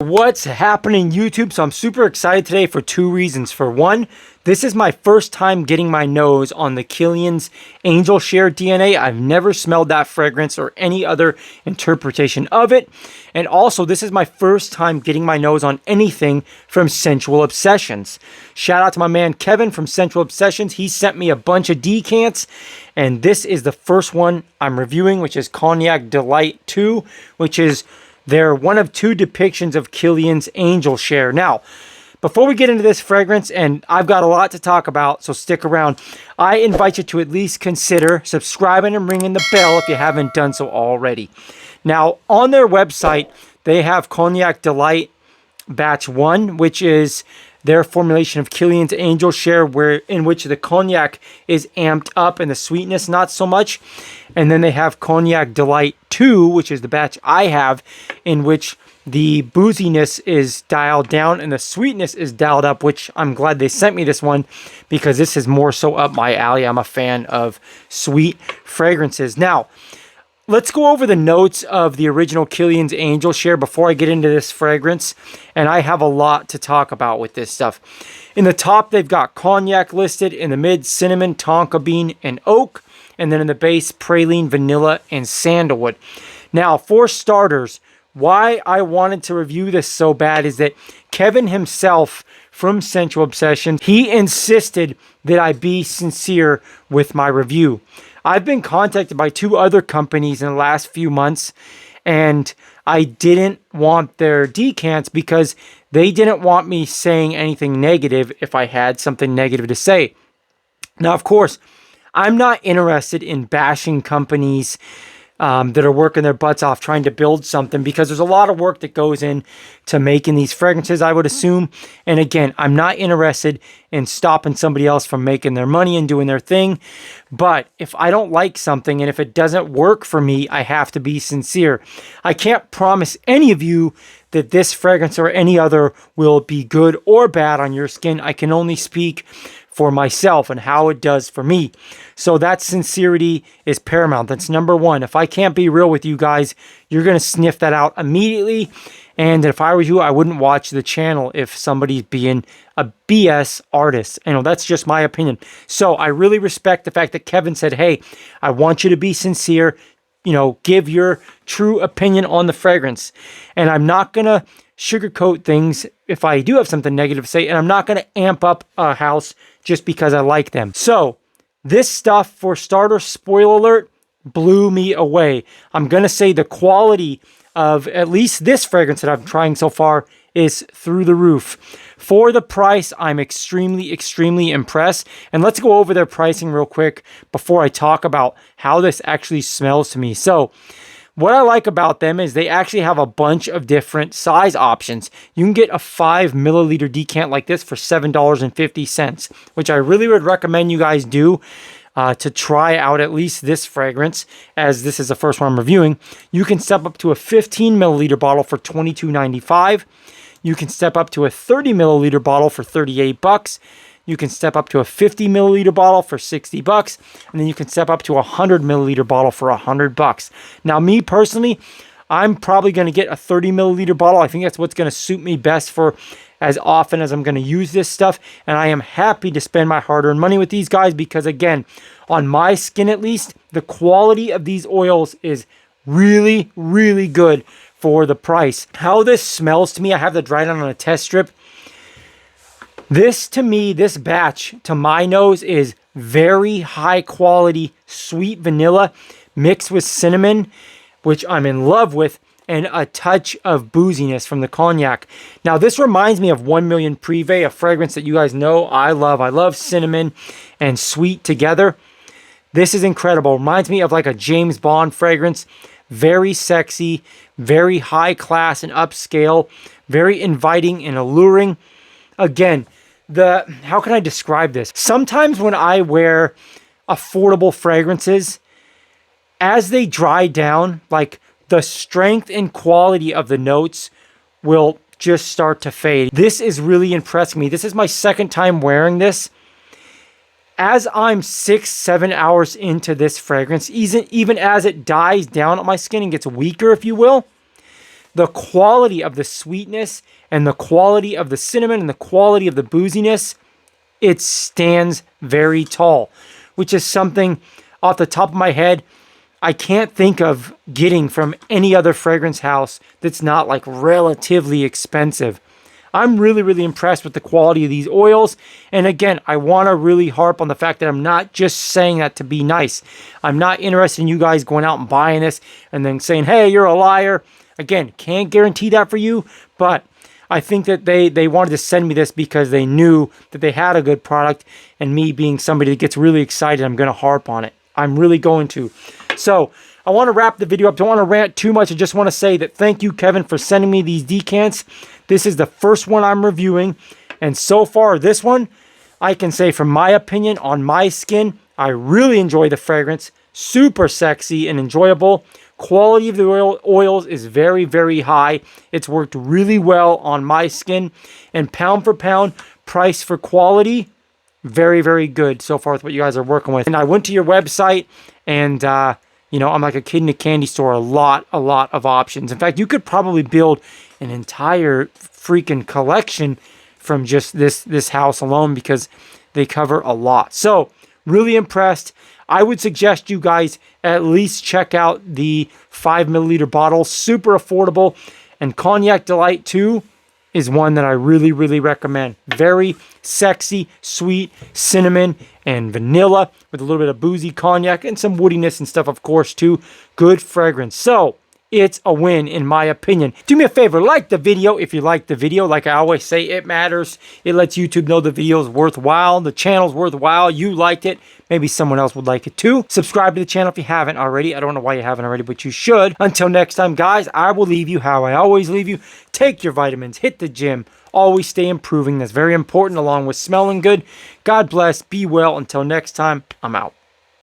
What's happening, YouTube? So I'm super excited today for two reasons. For one, this is my first time getting my nose on the Kilian's Angel Share DNA. I've never smelled that fragrance or any other interpretation of it. And also, this is my first time getting my nose on anything from Scentual Obsessions. Shout out to my man Kevin from Scentual Obsessions. He sent me a bunch of decants, and this is the first one I'm reviewing, which is Cognac Delight 2, which is they're one of two depictions of Kilian's Angel Share. Now, before we get into this fragrance, and I've got a lot to talk about, so stick around, I invite you to at least consider subscribing and ringing the bell if you haven't done so already. Now, on their website, they have Cognac Delight Batch 1, which is their formulation of Kilian's Angel Share, in which the cognac is amped up and the sweetness not so much. And then they have Cognac Delight 2, which is the batch I have, in which the booziness is dialed down and the sweetness is dialed up, which I'm glad they sent me this one because this is more so up my alley. I'm a fan of sweet fragrances. Now, let's go over the notes of the original Kilian's Angel Share before I get into this fragrance, and I have a lot to talk about with this stuff. In the top, they've got cognac listed. In the mid, cinnamon, tonka bean, and oak. And then in the base, praline, vanilla, and sandalwood. Now, for starters, why I wanted to review this so bad is that Kevin himself from Scentual Obsessions, he insisted that I be sincere with my review. I've been contacted by two other companies in the last few months, and I didn't want their decants because they didn't want me saying anything negative if I had something negative to say. Now, of course, I'm not interested in bashing companies that are working their butts off trying to build something, because there's a lot of work that goes into making these fragrances, I would assume. And again, I'm not interested in stopping somebody else from making their money and doing their thing. But if I don't like something and if it doesn't work for me, I have to be sincere. I can't promise any of you that this fragrance or any other will be good or bad on your skin. I can only speak for myself and how it does for me. So that sincerity is paramount. That's number one. If I can't be real with you guys, you're going to sniff that out immediately. And if I were you, I wouldn't watch the channel if somebody's being a BS artist. You know, that's just my opinion. So I really respect the fact that Kevin said, hey, I want you to be sincere. You know, give your true opinion on the fragrance. And I'm not going to sugarcoat things if I do have something negative to say, and I'm not going to amp up a house just because I like them. So this stuff, for starters, spoiler alert, blew me away. I'm going to say the quality of at least this fragrance that I'm trying so far is through the roof. For the price, I'm extremely, extremely impressed. And let's go over their pricing real quick before I talk about how this actually smells to me. So what I like about them is they actually have a bunch of different size options. You can get a 5 milliliter decant like this for $7.50, which I really would recommend you guys do to try out at least this fragrance, as this is the first one I'm reviewing. You can step up to a 15 milliliter bottle for $22.95. You can step up to a 30 milliliter bottle for $38. You can step up to a 50 milliliter bottle for $60, and then you can step up to a 100 milliliter bottle for $100. Now, me personally, I'm probably going to get a 30 milliliter bottle. I think that's what's going to suit me best for as often as I'm going to use this stuff. And I am happy to spend my hard-earned money with these guys because, again, on my skin at least, the quality of these oils is really, really good for the price. How this smells to me, I have to dry it on a test strip. This, to me, this batch, to my nose, is very high quality sweet vanilla mixed with cinnamon, which I'm in love with, and a touch of booziness from the cognac. Now, this reminds me of 1 Million Privé, a fragrance that you guys know I love. I love cinnamon and sweet together. This is incredible. Reminds me of like a James Bond fragrance. Very sexy, very high class and upscale, very inviting and alluring. Again, how can I describe this? Sometimes when I wear affordable fragrances, as they dry down, like the strength and quality of the notes will just start to fade. This is really impressing me. This is my second time wearing this. As I'm 6-7 hours into this fragrance, even as it dies down on my skin and gets weaker, if you will, the quality of the sweetness and the quality of the cinnamon and the quality of the booziness, it stands very tall, which is something off the top of my head I can't think of getting from any other fragrance house that's not like relatively expensive. I'm really, really impressed with the quality of these oils. And again, I want to really harp on the fact that I'm not just saying that to be nice. I'm not interested in you guys going out and buying this and then saying, hey, you're a liar. Again, can't guarantee that for you, but I think that they wanted to send me this because they knew that they had a good product, and me being somebody that gets really excited, I'm going to harp on it. I'm really going to. So I want to wrap the video up. Don't want to rant too much. I just want to say that thank you, Kevin, for sending me these decants. This is the first one I'm reviewing. And so far, this one, I can say from my opinion, on my skin, I really enjoy the fragrance. Super sexy and enjoyable. Quality of the oils is very, very high. It's worked really well on my skin. And pound for pound, price for quality, very, very good so far with what you guys are working with. And I went to your website and, you know, I'm like a kid in a candy store. A lot of options. In fact, you could probably build an entire freaking collection from just this house alone because they cover a lot. So, really impressed. I would suggest you guys at least check out the 5 milliliter bottle. Super affordable. And Cognac Delight 2 is one that I really, really recommend. Very sexy, sweet, cinnamon, and vanilla with a little bit of boozy cognac and some woodiness and stuff, of course, too. Good fragrance. So, it's a win, in my opinion. Do me a favor, like the video if you like the video. Like I always say, it matters. It lets YouTube know the video is worthwhile. The channel's worthwhile. You liked it. Maybe someone else would like it too. Subscribe to the channel if you haven't already. I don't know why you haven't already, but you should. Until next time, guys, I will leave you how I always leave you. Take your vitamins. Hit the gym. Always stay improving. That's very important, along with smelling good. God bless. Be well. Until next time, I'm out.